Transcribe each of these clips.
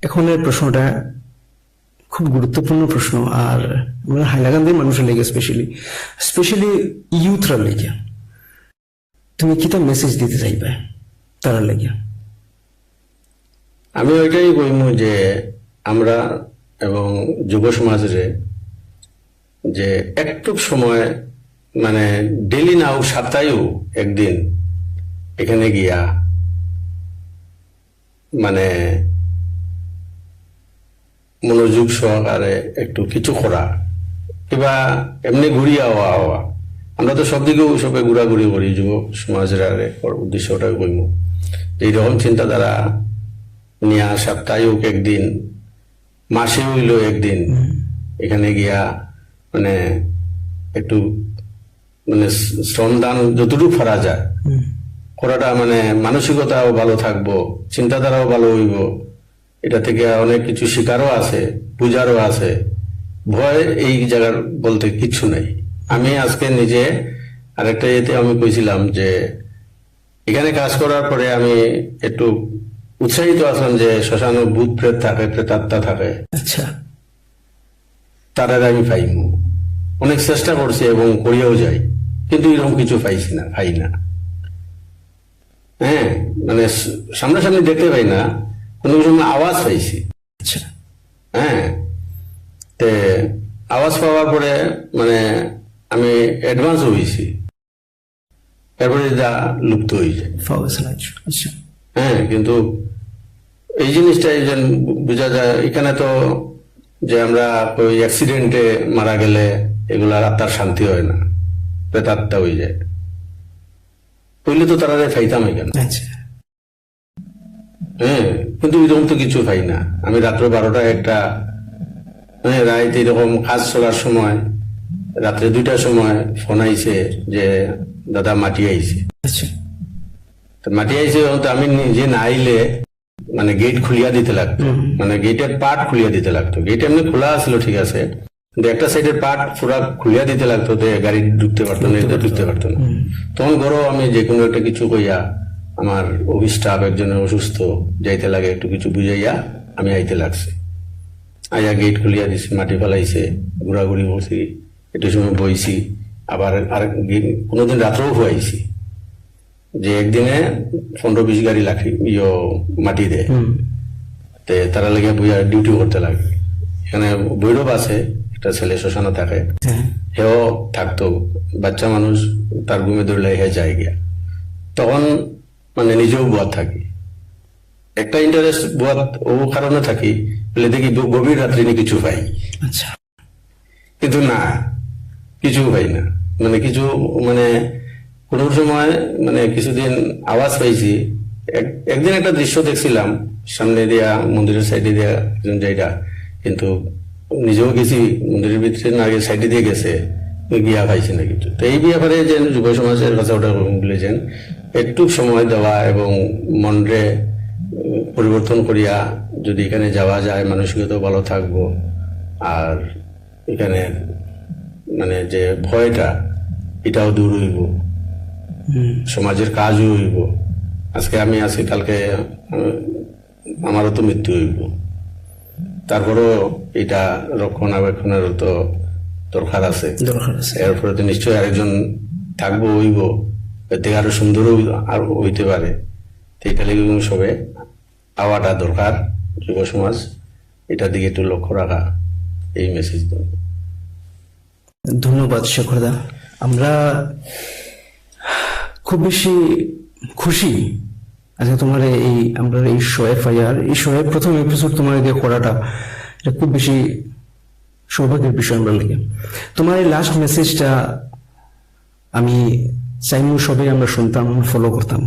এখনের প্রশ্নটা খুব গুরুত্বপূর্ণ প্রশ্ন, আর হাইলাকান্দির মানুষের লেগে স্পেশালি ইউথরা লেগে তুমি কিতা মেসেজ দিতে চাইবে তারা লেগে? আমি ওইটাই কইমু যে আমরা এবং যুব সমাজের যে একটু সময় মানে ডেলি নাও সপ্তাহেও একদিন এখানে গিয়া মানে মনোযোগ সহকারে একটু কিছু করা কিংবা এমনি ঘুরিয়া হওয়া। আমরা তো সব দিকেও সবে ঘোরাঘুরি করি, যুব সমাজের উদ্দেশ্যটাই কইমু এইরকম চিন্তাধারা নিয়ে সপ্তাহে হোক একদিন, মাসে হইল একদিন এখানে গিয়া মানে একটু মানে শ্রমদান যতটুকু করা যায় করাটা, মানে মানসিকতাও ভালো থাকবো, চিন্তাধারাও ভালো হইব। এটা থেকে অনেক কিছু শিকারও আছে, পূজারও আছে। ভয় এই জায়গার বলতে কিছু নাই। আমি আজকে নিজে আরেকটা ইয়েতে আমি কইছিলাম যে এখানে কাজ করার পরে আমি একটু উৎসাহিত আসলাম যে শ্মশানে ভূত প্রেত থাকে, প্রেতাত্মা থাকে, আচ্ছা তারা আমি পাইমু। অনেক চেষ্টা করছি এবং করিয়াও যাই, কিন্তু এরকম কিছু পাই না। হ্যাঁ, মানে সামনাসামনি দেখতে পাই না, কোনো সময় আওয়াজ পাইছি। আচ্ছা হ্যাঁ, তে আওয়াজ পাওয়ার পরে মানে আমি অ্যাডভান্স হয়েছি, তারপরে যা লুপ্ত হয়ে যায়। আচ্ছা হ্যাঁ, কিন্তু এই জিনিসটাই যেন বোঝা যায়। এখানে তো যে আমরা ওই অ্যাক্সিডেন্টে মারা গেলে এগুলার আত্মার শান্তি হয় না, প্রেতাত্মা হয়ে যায়। পইলে তো তারা খাইতাম এখানে। আচ্ছা হ্যাঁ, কিন্তু এরকম তো কিছু পাই না। আমি রাত্র 12টা 1টা রাত এরকম কাজ চলার সময় রাত্রে 2টার সময় ফোন আইছে যে দাদা মাটি আইছে। আচ্ছা মাটি আইছে, আমি নিজে না আইলে মানে গেট খুলিয়া দিতে লাগতো, মানে গেটের পার্ট খুলিয়া দিতে লাগতো। গেট এমনি খোলা আসলো ঠিক আছে, কিন্তু একটা সাইডের পার্ট পুরা খুলিয়া দিতে লাগতো, গাড়ি ঢুকতে পারতো না, এটা ঢুকতে পারতো না। তখন ঘরও আমি যে কোনো একটা কিছু কইয়া, আমার অফিস স্টাফ একজনের অসুস্থ, যাইতে লাগে একটু কিছু বুঝাইয়া আমি আইতে লাগছে। আইয়া গেট খুলিয়া দিছি, মাটি ফেলাইছে, ঘোরাঘুরি করছি, একটু সময় বইছি, আবার আর কোনোদিন রাত্রেও হইছি যে একদিনে 15-20 গাড়ি মাটি দেয়, তারা লেগে বইয়া ডিউটি করতে লাগে। এখানে ভৈরব আছে, একটা ছেলে শ্মশানে থাকে, হেও থাকতো, বাচ্চা মানুষ, তার ঘুমে ধরলে হে যায় গিয়া। তখন মানে নিজেও বুয়াত থাকি, একটা ইন্টারেস্ট বুয়াত ও কারণে থাকি, বলে দেখি গভীর রাত্রি নিয়ে কিছু পাই। আচ্ছা, কিন্তু না, কিছু পাই না। মানে কিছু মানে কোন সময় মানে কিছুদিন আওয়াজ পাইছি। একদিন একটা দৃশ্য দেখছিলাম, সামনে দিয়া মন্দিরের সাইডে দিয়া একজন জায়গা, কিন্তু নিজেও গেছি মন্দিরের ভিতরে, না আগে সাইডে দিয়ে গেছে, গিয়া পাইছি না কিছু। তো এই ব্যাপারে যে যুব সমাজের কথা ওটা বলেছেন, একটু সময় দেওয়া এবং মনরে পরিবর্তন করিয়া যদি এখানে যাওয়া যায়, মানসিকতাও ভালো থাকবো। আর এখানে মানে যে ভয়টা, এটাও দূর হইব, সমাজের কাজও হইব। আজকে আমি আছি, কালকে আমারও তো মৃত্যু হইব, তারপরও এটা রক্ষণাবেক্ষণেরও তো দরকার আছে। এরপরে তো নিশ্চয়ই আরেকজন থাকবো, হইব, এতে আরো সুন্দরও আর হইতে পারে। এটা লেগে সবে আওয়াটা দরকার, যুব সমাজ এটার দিকে একটু লক্ষ্য রাখা, এই মেসেজ দেব। ধন্যবাদ শেখরদা। আমরা খুব বেশি খুশি আজকে তোমার এই আমরা এই শোয়ে প্রথম এপিসোড তোমার দিয়ে করাটা, এটা খুব বেশি সৌভাগ্যের বিষয় আমরা লেগে। তোমার এই লাস্ট মেসেজটা আমি চাইমু সবাই আমরা শুনতাম, ফলো করতাম,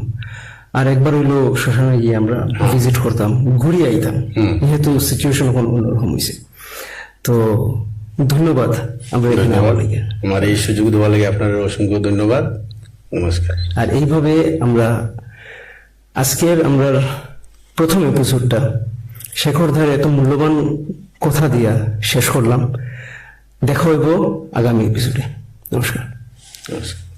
আর একবার হইলো শ্মশানে গিয়ে আমরা ভিজিট করতাম, ঘুরিয়ে আইতাম, যেহেতু সিচুয়েশন এখন অন্যরকম হয়েছে। তো ধন্যবাদ আমরা এখানে আবার লেগে, আমার এই সুযোগ দেওয়া লাগে আপনার অসংখ্য ধন্যবাদ, নমস্কার। আর এইভাবে আমরা আজকের আমরা প্রথম এপিসোডটা শেখরদার এত মূল্যবান কথা দিয়া শেষ করলাম। দেখা হইব আগামী এপিসোডে। নমস্কার। নমস্কার।